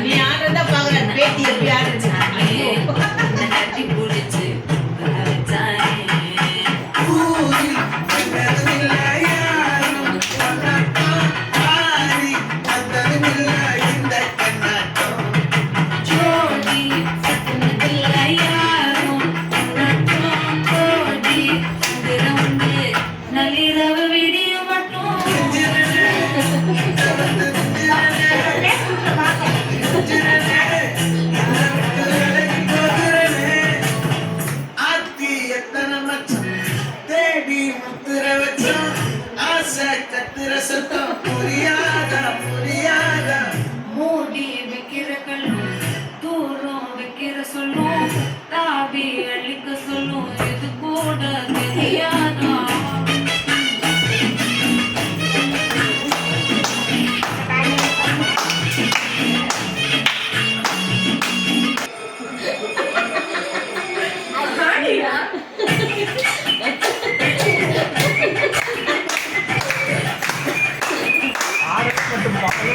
நீ ஆடுறதா பாக்குறேன் பேட்டி எப்படி ஆடுச்சு கட்டி பிடிச்சு நள்ளிரவு விடிய மட்டும் தேடி முத்திர வச்சோம் ஆசை கத்திர சத்தம் புரியாதா புரியாதா மூடி வைக்கிற கல்லும் தூரம் வைக்கிற சொல்லும் தாவி அழிக்க சொல்லும் இது கூட தெரியாதா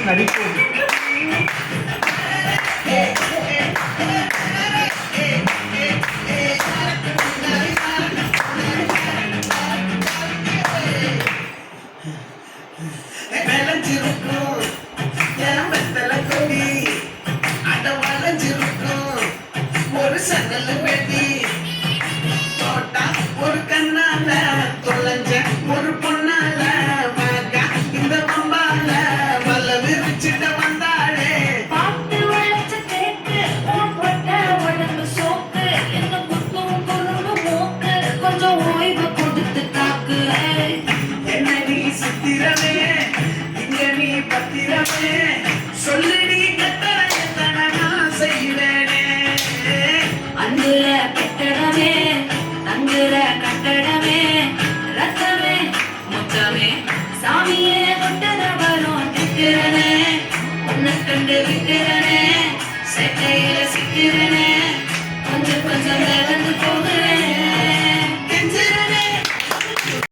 நடிப்போம் விளைஞ்சிருக்கும் எரம்பத்தல கொடி அட வளைஞ்சிருக்கும் ஒரு சகல வெடி தோட்டா ஒரு கண்ணால தொலைஞ்ச ஒரு பொண்ணால மகா இந்த மம்பால வல்ல விரிச்சிட்ட வந்தாளே பார்த்து வளைச்ச தேக்கு போட்ட உடம்பு சோக்கு என்ன குத்தும் குறும்பு மூக்கு கொஞ்சம் ஓய்வு கொடுத்து தாக்கு என்னடி சித்திரமே இங்க நீ பத்திரமே சொல்லுடி கட்டளை நான் செய்வேனே அன்புல கட்டடமே தங்குற கட்டடமே ரத்தமே முத்தமே சாமியே கொட்டத வரும் திக்கிறனே உன்னை கண்டு விக்கிறனே செட்டையில சிக்கிறனே கொஞ்சம் கொஞ்சம்